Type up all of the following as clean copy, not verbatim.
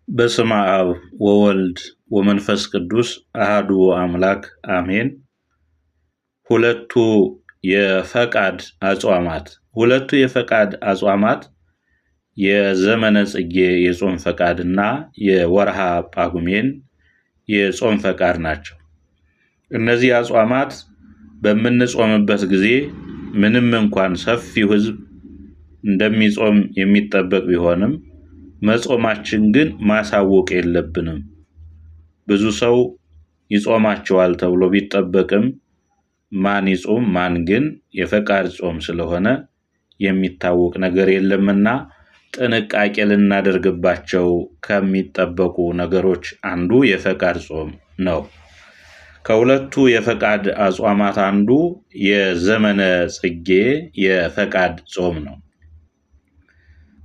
በስመ አብ ወወልድ ወመንፈስ ቅዱስ አሐዱ አምላክ አሜን። ሁለቱ የፈቃድ አጽዋማት የዘመነ ጽጌ የጾም ፈቃድና የወርሃ ጳጉሜን የጾም ፈቃድ ናቸው። እነዚህ አጽዋማት በምንጾምበት ጊዜ ምንም እንኳን ሰፊው ሕዝብ እንደሚጾም የሚጠበቅ ቢሆንም መጾማችን ግን ማሳወቅ የለብንም። ብዙ ሰው ይጾማቸዋል ተብሎ ቢጠበቅም ማን ይጾም ማን ግን የፈቃድ ጾም ስለሆነ የሚታወቅ ነገር የለምና ጥንቃቄ ልናደርግባቸው ከሚጠበቁ ነገሮች አንዱ የፈቃድ ጾም ነው። ከሁለቱ የፈቃድ አጽዋማት አንዱ የዘመነ ጽጌ የፈቃድ ጾም ነው።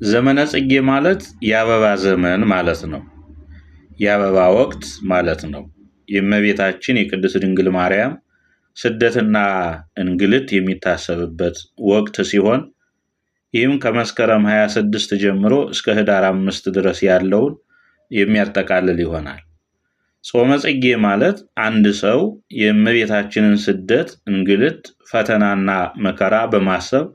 ዘመነ ጽጌ ማለት የአበባ ዘመን ማለት ነው። የአበባ ወቅት ማለት ነው። የእመቤታችን የቅድስት ድንግል ማርያም ስደትና እንግልት የሚታሰብበት ወቅት ሲሆን ይህም ከመስከረም 26 ጀምሮ እስከ ህዳር 5 ድረስ ያለውን የሚያጠቃልል ይሆናል። ጾመ ጽጌ ማለት አንድ ሰው የእመቤታችንን ስደት፣ እንግልት፣ ፈተናና መከራ በማሰብ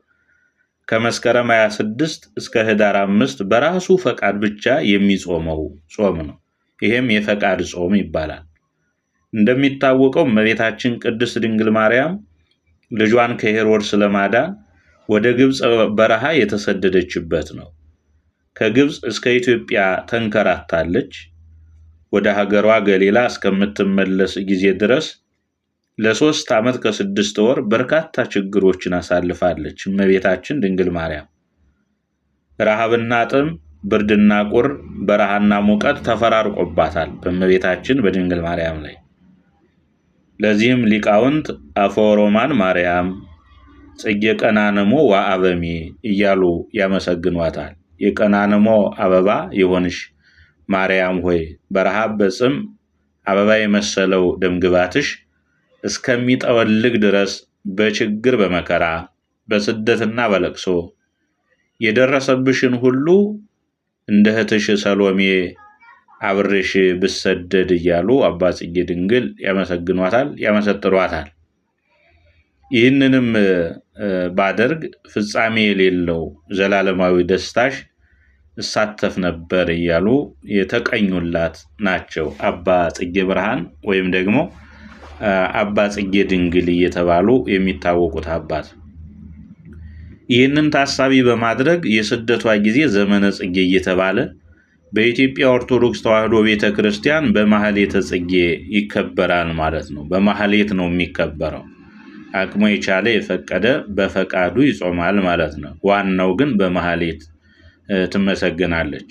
ከመስከረም 26 እስከ ህዳር 5 በራሱ ፈቃድ ብቻ የሚጾመው ጾም ነው። ይሄም የፈቃድ ጾም ይባላል። እንደሚታወቀው እመቤታችን ቅድስት ድንግል ማርያም ልጇን ከሄሮድስ ለማዳን ወደ ግብጽ በረሃ የተሰደደችበት ነው። ከግብጽ እስከ ኢትዮጵያ ተንከራታለች። ወደ ሀገሯ ገሊላ እስከምትመለስ ጊዜ ድረስ ለ3 ዓመት ከ6 ወር በርካታ ችግሮችን አሳልፋለች። እመቤታችን ድንግል ማርያም ረሃብና ጥም፣ ብርድና ቁር፣ በረሃና ሙቀት ተፈራርቆባታል በእመቤታችን በድንግል ማርያም ላይ። ለዚህም ሊቃውንት አፈወሮማን ማርያም ጽጌ ቀናንሞ ወአበሚ እያሉ ያመሰግኗታል። የቀናንሞ አበባ የሆንሽ ማርያም ሆይ በረሃብ በጽም አበባ የመሰለው ደምግባትሽ እስከሚጠወልግ ድረስ በችግር በመከራ በስደትና በለቅሶ የደረሰብሽን ሁሉ እንደ እህትሽ ሰሎሜ አብሬሽ ብሰደድ እያሉ አባ ጽጌ ድንግል ያመሰግኗታል፣ ያመሰጥሯታል። ይህንንም ባደርግ ፍጻሜ የሌለው ዘላለማዊ ደስታሽ እሳተፍ ነበር እያሉ የተቀኙላት ናቸው አባ ጽጌ ብርሃን ወይም ደግሞ አባ ጽጌ ድንግል እየተባሉ የሚታወቁት አባት። ይህንን ታሳቢ በማድረግ የስደቷ ጊዜ ዘመነ ጽጌ እየተባለ በኢትዮጵያ ኦርቶዶክስ ተዋሕዶ ቤተክርስቲያን በማህሌተ ጽጌ ይከበራል ማለት ነው። በማህሌት ነው የሚከበረው። አቅሙ የቻለ የፈቀደ በፈቃዱ ይጾማል ማለት ነው። ዋናው ግን በማህሌት ትመሰገናለች።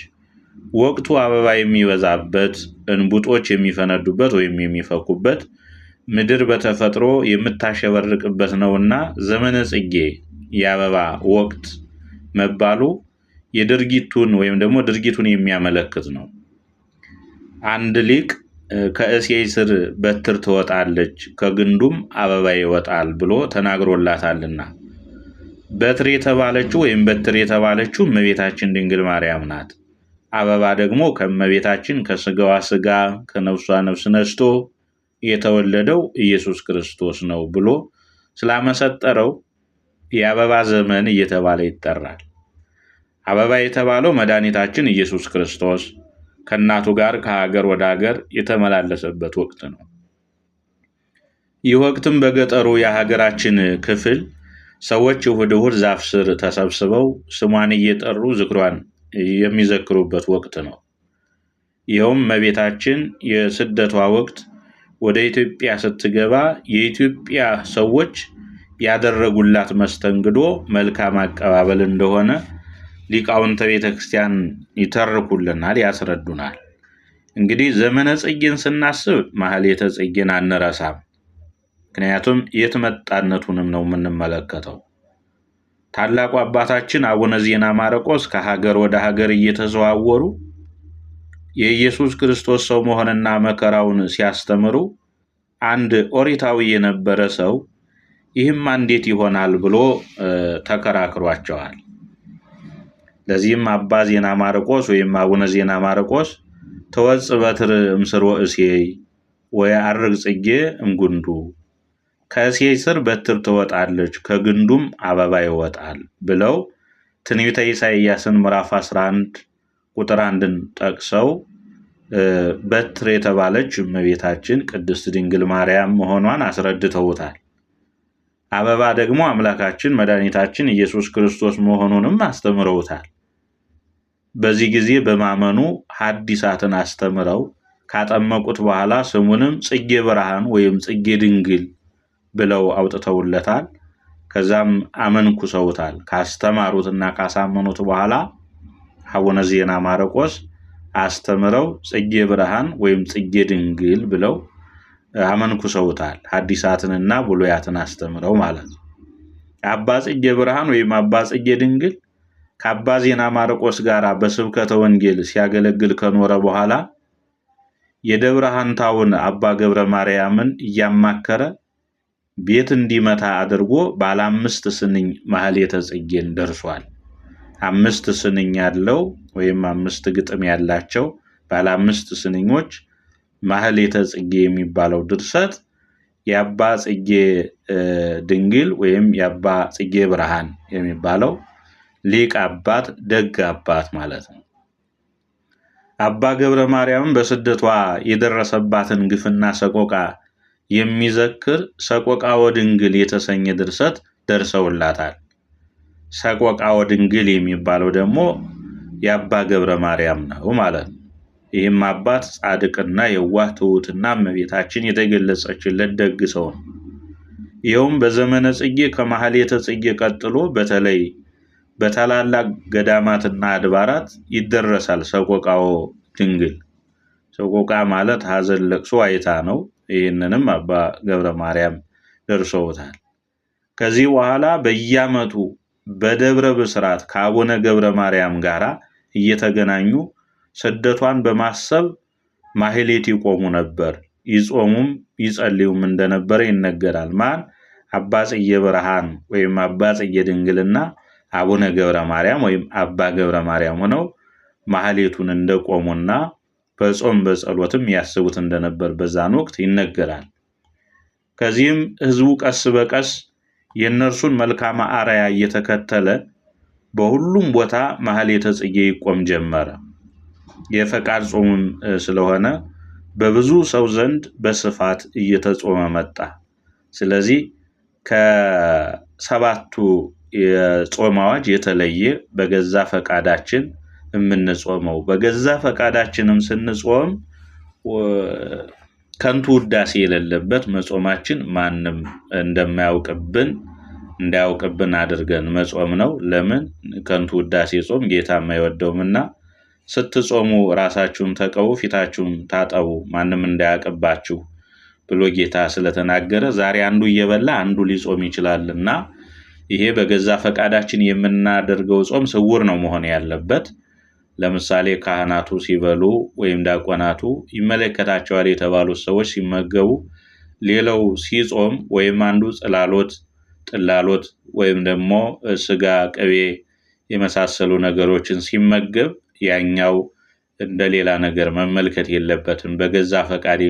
ወቅቱ አበባ የሚበዛበት፣ እንቡጦች የሚፈነዱበት ወይም የሚፈኩበት፣ ምድር በተፈጥሮ የምታሸበርቅበት ነውና ዘመነ ጽጌ የአበባ ወቅት መባሉ የድርጊቱን ወይም ደግሞ ድርጊቱን የሚያመለክት ነው። አንድ ሊቅ ከእሴይ ስር በትር ትወጣለች ከግንዱም አበባ ይወጣል ብሎ ተናግሮላታልና በትር የተባለችው ወይም በትር የተባለችው እመቤታችን ድንግል ማርያም ናት። አበባ ደግሞ ከእመቤታችን ከስጋዋ ስጋ ከነፍሷ ነፍስ ነስቶ የተወለደው ኢየሱስ ክርስቶስ ነው ብሎ ስላመሰጠረው የአበባ ዘመን እየተባለ ይጠራል። አበባ የተባለው መድኃኒታችን ኢየሱስ ክርስቶስ ከእናቱ ጋር ከሀገር ወደ ሀገር የተመላለሰበት ወቅት ነው። ይህ ወቅትም በገጠሩ የሀገራችን ክፍል ሰዎች እሑድ እሑድ ዛፍ ስር ተሰብስበው ስሟን እየጠሩ ዝክሯን የሚዘክሩበት ወቅት ነው። ይኸውም እመቤታችን የስደቷ ወቅት ወደ ኢትዮጵያ ስትገባ የኢትዮጵያ ሰዎች ያደረጉላት መስተንግዶ መልካም አቀባበል እንደሆነ ሊቃውንተ ቤተክርስቲያን ይተርኩልናል፣ ያስረዱናል። እንግዲህ ዘመነ ጽጌን ስናስብ ማህሌተ ጽጌን አንረሳም። ምክንያቱም የትመጣነቱንም ነው የምንመለከተው። ታላቁ አባታችን አቡነ ዜና ማርቆስ ከሀገር ወደ ሀገር እየተዘዋወሩ የኢየሱስ ክርስቶስ ሰው መሆንና መከራውን ሲያስተምሩ አንድ ኦሪታዊ የነበረ ሰው ይህም እንዴት ይሆናል ብሎ ተከራክሯቸዋል። ለዚህም አባ ዜና ማርቆስ ወይም አቡነ ዜና ማርቆስ ተወጽእ በትር እምስርወ እሴይ ወየዐርግ ጽጌ እምጉንዱ፣ ከእሴይ ስር በትር ትወጣለች ከግንዱም አበባ ይወጣል ብለው ትንቢተ ኢሳይያስን ምዕራፍ 11 ቁጥር 1ን ጠቅሰው በትር የተባለች እመቤታችን ቅድስት ድንግል ማርያም መሆኗን አስረድተውታል። አበባ ደግሞ አምላካችን መድኃኒታችን ኢየሱስ ክርስቶስ መሆኑንም አስተምረውታል። በዚህ ጊዜ በማመኑ ሐዲሳትን አስተምረው ካጠመቁት በኋላ ስሙንም ጽጌ ብርሃን ወይም ጽጌ ድንግል ብለው አውጥተውለታል። ከዛም አመንኩሰውታል። ካስተማሩትና ካሳመኑት በኋላ አቡነ ዜና ማርቆስ አስተምረው ጽጌ ብርሃን ወይም ጽጌ ድንግል ብለው አመንኩሰውታል። ሐዲሳትንና ብሉያትን አስተምረው ማለት ነው። አባ ጽጌ ብርሃን ወይም አባ ጽጌ ድንግል ከአባ ዜና ማርቆስ ጋር በስብከተ ወንጌል ሲያገለግል ከኖረ በኋላ የደብረ ሐንታውን አባ ገብረ ማርያምን እያማከረ ቤት እንዲመታ አድርጎ ባለ 5 ስንኝ ማህሌተ ጽጌን ደርሷል። 5 ስንኝ ያለው ወይም 5 ግጥም ያላቸው ባለ 5 ስንኞች ማህሌተ ጽጌ የሚባለው ድርሰት የአባ ጽጌ ድንግል ወይም የአባ ጽጌ ብርሃን የሚባለው ሊቅ አባት ደግ አባት ማለት ነው። አባ ገብረ ማርያም በስደቷ የደረሰባትን ግፍና ሰቆቃ የሚዘክር ሰቆቃወ ድንግል የተሰኘ ድርሰት ደርሰውላታል። ሰቆቃወ ድንግል የሚባለው ደግሞ የአባ ገብረ ማርያም ነው ማለት ነው። ይህም አባት ጻድቅና የዋህ ትሑትና እመቤታችን የተገለጸችለት ደግ ሰው ነው። ይኸውም በዘመነ ጽጌ ከማህሌተ ጽጌ ቀጥሎ በተለይ በታላላቅ ገዳማትና አድባራት ይደረሳል ሰቆቃወ ድንግል። ሰቆቃ ማለት ሐዘን፣ ለቅሶ፣ ዋይታ ነው። ይህንንም አባ ገብረ ማርያም ደርሰውታል። ከዚህ በኋላ በየዓመቱ በደብረ ብስራት ከአቡነ ገብረ ማርያም ጋራ እየተገናኙ ስደቷን በማሰብ ማህሌት ይቆሙ ነበር። ይጾሙም ይጸልዩም እንደነበረ ይነገራል። ማን? አባ ጽጌ ብርሃን ወይም አባ ጽጌ ድንግልና አቡነ ገብረ ማርያም ወይም አባ ገብረ ማርያም ሆነው ማህሌቱን እንደቆሙና በጾም በጸሎትም ያስቡት እንደነበር በዛን ወቅት ይነገራል። ከዚህም ህዝቡ ቀስ በቀስ የእነርሱን መልካም አርአያ እየተከተለ በሁሉም ቦታ ማህሌተ ጽጌ ይቆም ጀመረ። የፈቃድ ጾምም ስለሆነ በብዙ ሰው ዘንድ በስፋት እየተጾመ መጣ። ስለዚህ ከሰባቱ የጾም አዋጅ የተለየ በገዛ ፈቃዳችን የምንጾመው፣ በገዛ ፈቃዳችንም ስንጾም ከንቱ ውዳሴ የሌለበት መጾማችን ማንም እንዳያውቅብን አድርገን መጾም ነው። ለምን? ከንቱ ውዳሴ ጾም ጌታ የማይወደውምና ስትጾሙ ራሳችሁን ተቀቡ፣ ፊታችሁን ታጠቡ፣ ማንም እንዳያውቅባችሁ ብሎ ጌታ ስለተናገረ ዛሬ አንዱ እየበላ አንዱ ሊጾም ይችላልና ይሄ በገዛ ፈቃዳችን የምናደርገው ጾም ስውር ነው መሆን ያለበት። ለምሳሌ ካህናቱ ሲበሉ ወይም ዲያቆናቱ ይመለከታቸዋል የተባሉት ሰዎች ሲመገቡ፣ ሌላው ሲጾም ወይም አንዱ ጥላሎት ወይም ደግሞ ስጋ፣ ቅቤ የመሳሰሉ ነገሮችን ሲመገብ ያኛው እንደሌላ ነገር መመልከት የለበትም። በገዛ ፈቃድ